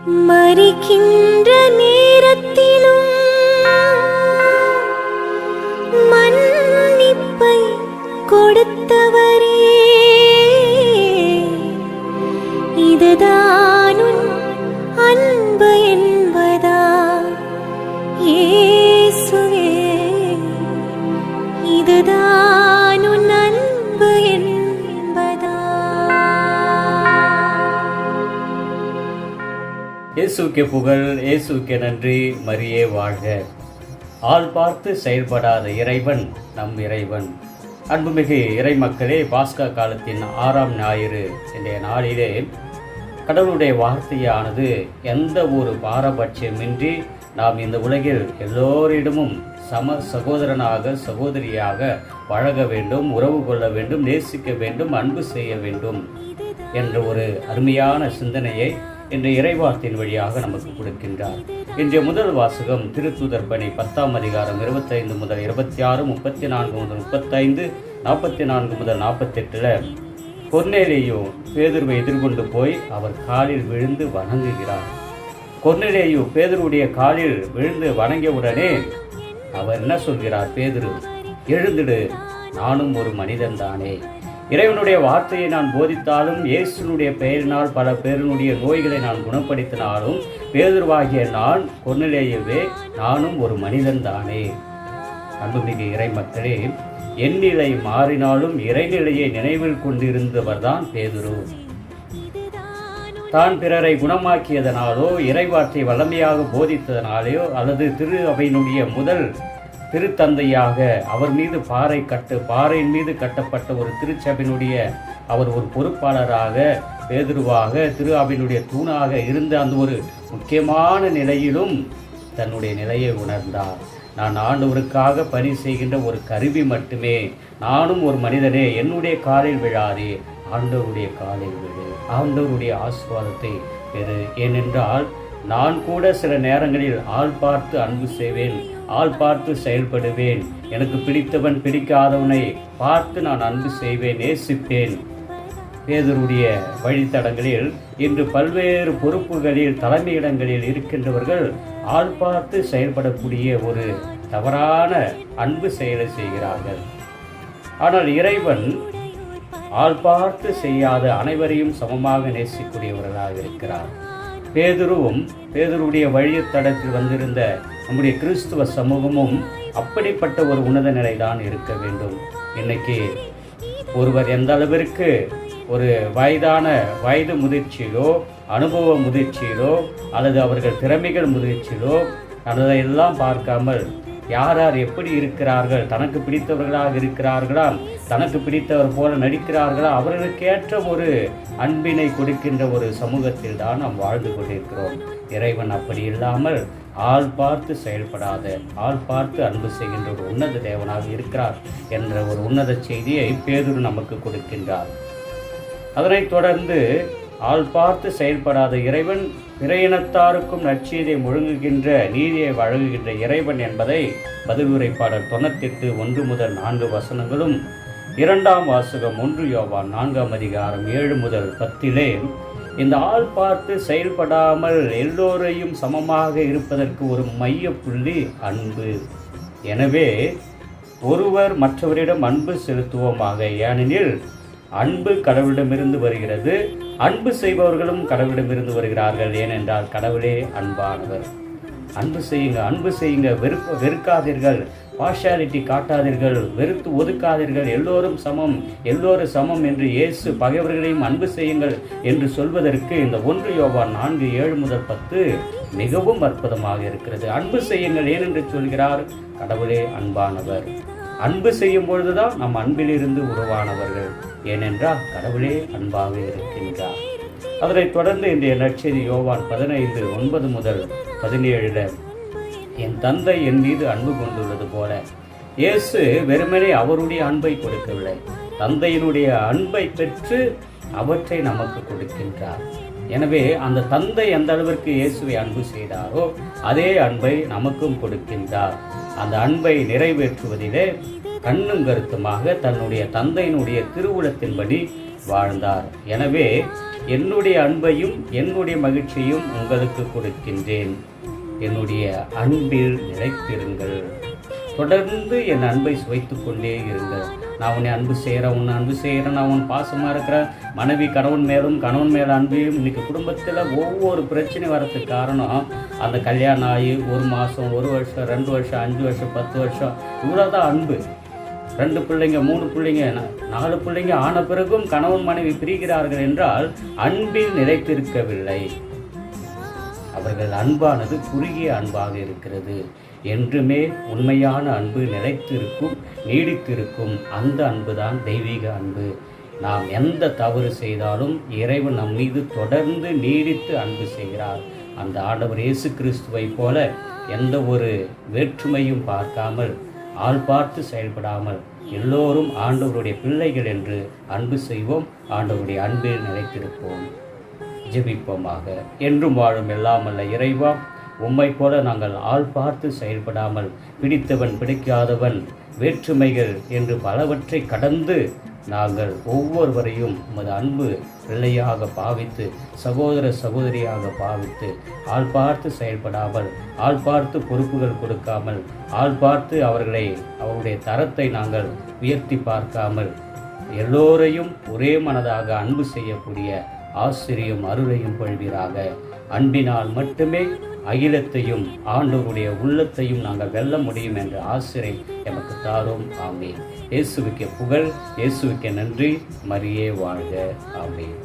மரிக்கின்ற நேரத்திலும் மன்னிப்பை கொடுத்தவரே, இதுதான் உன் அன்பு என்பதா இயேசுவே, இதுதான் உன் அன்பு என்பதா? இயேசுவுக்கே புகழ், இயேசுவுக்கே நன்றி, மரியே வாழ்க. ஆள் பார்த்து செயல்படாத இறைவன் நம் இறைவன். அன்புமிகு இறை மக்களே, பாஸ்கா காலத்தின் 6ஆம் ஞாயிறு இன்றைய நாளிலே கடவுளுடைய வார்த்தையானது எந்த ஒரு பாரபட்சமின்றி நாம் இந்த உலகில் எல்லோரிடமும் சம சகோதரனாக சகோதரியாக பழக வேண்டும், உறவு கொள்ள வேண்டும், நேசிக்க வேண்டும், அன்பு செய்ய வேண்டும் என்ற ஒரு அருமையான சிந்தனையை இன்றைய இறைவார்த்தையின் வழியாக நமக்கு கொடுக்கின்றார். இன்றைய முதல் வாசகம் திருத்தூதர் பணி 10ஆம் அதிகாரம் 25 முதல் 26, 34 முதல் 35, 44 முதல் 48 கொர்நேலியு பேதுருவை எதிர்கொண்டு போய் அவர் காலில் விழுந்து வணங்குகிறார். கொர்நேலியு பேதுருவுடைய காலில் விழுந்து வணங்கியவுடனே அவர் என்ன சொல்கிறார்? பேதுரு, எழுந்திடு, நானும் ஒரு மனிதன் தானே. இறைவனுடைய வார்த்தையை நான் போதித்தாலும், இயேசுனுடைய பெயரினால் பல பேருடைய நோய்களை நான் குணப்படுத்தினாலும், பேதுருவாகிய நான், கொர்நேலியுவே, நானும் ஒரு மனிதன் தானே. அன்புமிகு இறை மக்களே, என் நிலை மாறினாலும் இறைநிலையை நினைவில் கொண்டிருந்தவர்தான் பேதுரு. தான் பிறரை குணமாக்கியதனாலோ, இறைவார்த்தை வல்லமையாக போதித்ததனாலேயோ, அல்லது திரு அவையினுடைய முதல் திருத்தந்தையாக அவர் மீது பாறையின் மீது கட்டப்பட்ட ஒரு திருச்சபையினுடைய அவர் ஒரு பொறுப்பாளராக, பேதுருவாக, திரு அவையினுடைய தூணாக இருந்த அந்த ஒரு முக்கியமான நிலையிலும் தன்னுடைய நிலையை உணர்ந்தார். நான் ஆண்டவருக்காக பணி செய்கின்ற ஒரு கருவி மட்டுமே, நானும் ஒரு மனிதனே, என்னுடைய காலில் விழாதே, ஆண்டவருடைய காலில் விழு, ஆண்டவருடைய ஆசீர்வாதத்தை பெறு. ஏனென்றால் நான் கூட சில நேரங்களில் ஆள் பார்த்து அன்பு செய்வேன், ஆள் பார்த்து செயல்படுவேன், எனக்கு பிடித்தவன் பிடிக்காதவனை பார்த்து நான் அன்பு செய்வேன், நேசிப்பேன். பேதுருடைய வழித்தடங்களில் இன்று பல்வேறு பொறுப்புகளில் தலைமையிடங்களில் இருக்கின்றவர்கள் ஆள் பார்த்து செயல்படக்கூடிய ஒரு தவறான அன்பு செயலை செய்கிறார்கள். ஆனால் இறைவன் ஆள் பார்த்து செய்யாத அனைவரையும் சமமாக நேசிக்கூடியவர்களாக இருக்கிறார். பேதுருடைய வழித்தடத்தில் வந்திருந்த நம்முடைய கிறிஸ்துவ சமூகமும் அப்படிப்பட்ட ஒரு உன்னத நிலைதான் இருக்க வேண்டும். இன்னைக்கு ஒருவர் எந்த அளவிற்கு ஒரு வயது முதிர்ச்சியிலோ, அனுபவ முதிர்ச்சியிலோ, அல்லது அவர்கள் திறமைகள் முதிர்ச்சியிலோ, அதையெல்லாம் பார்க்காமல் யார் எப்படி இருக்கிறார்கள், தனக்கு பிடித்தவர்களாக இருக்கிறார்களா, தனக்கு பிடித்தவர் போல நடிக்கிறார்களா, அவர்களுக்கேற்ற ஒரு அன்பினை கொடுக்கின்ற ஒரு சமூகத்தில் தான் நாம் வாழ்ந்து கொண்டிருக்கிறோம். இறைவன் அப்படி இல்லாமல் ஆள் பார்த்து செயல்படாத, ஆள் பார்த்து அன்பு செய்கின்ற ஒரு உன்னத தேவனாக இருக்கிறார் என்ற ஒரு உன்னத செய்தியை பேதுரு நமக்கு கொடுக்கின்றார். அதனைத் தொடர்ந்து ஆள் பார்த்து செயல்படாத இறைவன் பிற இனத்தாருக்கும் நற்செய்தியை முழங்குகின்ற, நீதியை வழங்குகின்ற இறைவன் என்பதை பதிலுரைப்பாளர் 98 1 முதல் 4 வசனங்களும், 2ஆம் வாசகம் 1 யோவான் 4ஆம் அதிகாரம் 7 முதல் 10 இந்த ஆள் பார்த்து செயல்படாமல் எல்லோரையும் சமமாக இருப்பதற்கு ஒரு மைய புள்ளி அன்பு. எனவே ஒருவர் மற்றவரிடம் அன்பு செலுத்துவோமாக, ஏனெனில் அன்பு கடவுளிடமிருந்து வருகிறது, அன்பு செய்பவர்களும் கடவுளிடமிருந்து வருகிறார்கள். ஏனென்றால் கடவுளே அன்பானவர். அன்பு செய்யுங்க, வெறுக்காதீர்கள், பார்ஷாலிட்டி காட்டாதீர்கள், வெறுத்து ஒதுக்காதீர்கள், எல்லோரும் சமம் என்று இயேசு பகைவர்களையும் அன்பு செய்யுங்கள் என்று சொல்வதற்கு இந்த 1 யோவான் 4 7 முதல் 10 மிகவும் அற்புதமாக இருக்கிறது. அன்பு செய்யுங்கள் ஏனென்று சொல்கிறார்? கடவுளே அன்பானவர். அன்பு செய்யும் பொழுதுதான் நம் அன்பிலிருந்து உருவானவர்கள். ஏனென்றால் கடவுளே அன்பாக இருக்கின்றார். அதனைத் தொடர்ந்து இன்றைய நற்செய்தி யோவான் 15 9 முதல் 17 என் தந்தை என் மீது அன்பு கொண்டுள்ளது போல. இயேசு வெறுமனே அவருடைய அன்பை கொடுக்கவில்லை, தந்தையினுடைய அன்பை பெற்று அவற்றை நமக்கு கொடுக்கின்றார். எனவே அந்த தந்தை எந்த அளவிற்கு இயேசுவை அன்பு செய்தாரோ அதே அன்பை நமக்கும் கொடுக்கின்றார். அந்த அன்பை நிறைவேற்றுவதிலே கண்ணும் கருத்துமாக தன்னுடைய தந்தையினுடைய திருவுளத்தின்படி வாழ்ந்தார். எனவே என்னுடைய அன்பையும் என்னுடைய மகிழ்ச்சியும் உங்களுக்கு கொடுக்கின்றேன். என்னுடைய அன்பில் நிலைத்திருங்கள். தொடர்ந்து என் அன்பை சுவைத்து கொண்டே இருங்கள். நான் உன்னை அன்பு செய்கிறேன், உன்னை அன்பு செய்கிறேன், நான் உன் பாசமாக இருக்கிறேன். மனைவி கணவன் மேலே அன்பையும். இன்றைக்கி குடும்பத்தில் ஒவ்வொரு பிரச்சனை வரதுக்கு காரணம் அந்த கல்யாணம் ஆகி 1 மாதம், 1 வருஷம், 2 வருஷம், 5 வருஷம், 10 வருஷம், இவ்வளோ தான் அன்பு. 2 பிள்ளைங்க, 3 பிள்ளைங்க, 4 பிள்ளைங்க ஆன பிறகும் கணவன் மனைவி பிரிகிறார்கள் என்றால் அன்பில் நிலைத்திருக்கவில்லை. அவர்கள் அன்பானது குறுகிய அன்பாக இருக்கிறது. என்றுமே உண்மையான அன்பு நிலைத்திருக்கும், நீடித்திருக்கும். அந்த அன்பு தான் தெய்வீக அன்பு. நாம் எந்த தவறு செய்தாலும் இறைவன் நம் மீது தொடர்ந்து நீடித்து அன்பு செய்கிறார். அந்த ஆண்டவர் இயேசு கிறிஸ்துவை போல எந்த ஒரு வேற்றுமையும் பார்க்காமல், ஆள் பார்த்து செயல்படாமல் எல்லோரும் ஆண்டவருடைய பிள்ளைகள் என்று அன்பு செய்வோம். ஆண்டவருடைய அன்பில் நிலைத்திருப்போம். ஜெபிப்போமாக. என்றும் வாழும் எல்லாம் அல்ல இறைவா, உம்மை போல நாங்கள் ஆள் பார்த்து செயல்படாமல், பிடித்தவன் பிடிக்காதவன், வேற்றுமைகள் என்று பலவற்றை கடந்து நாங்கள் ஒவ்வொருவரையும் உமது அன்பு பிள்ளையாக பாவித்து, சகோதர சகோதரியாக பாவித்து, ஆள் பார்த்து செயல்படாமல், ஆள் பார்த்து பொறுப்புகள் கொடுக்காமல், ஆள் பார்த்து அவருடைய தரத்தை நாங்கள் உயர்த்தி பார்க்காமல், எல்லோரையும் ஒரே மனதாக அன்பு செய்யக்கூடிய ஆசிரியும் அருளையும் பொழிவீராக. அன்பினால் மட்டுமே அகிலத்தையும் ஆண்டவருடைய உள்ளத்தையும் நாங்கள் வெல்ல முடியும் என்ற ஆசிரை எமக்கு தாரும். ஆமீன். இயேசுவுக்கே புகழ், இயேசுவுக்கே நன்றி. மரியே வாழ்க. ஆமீன்.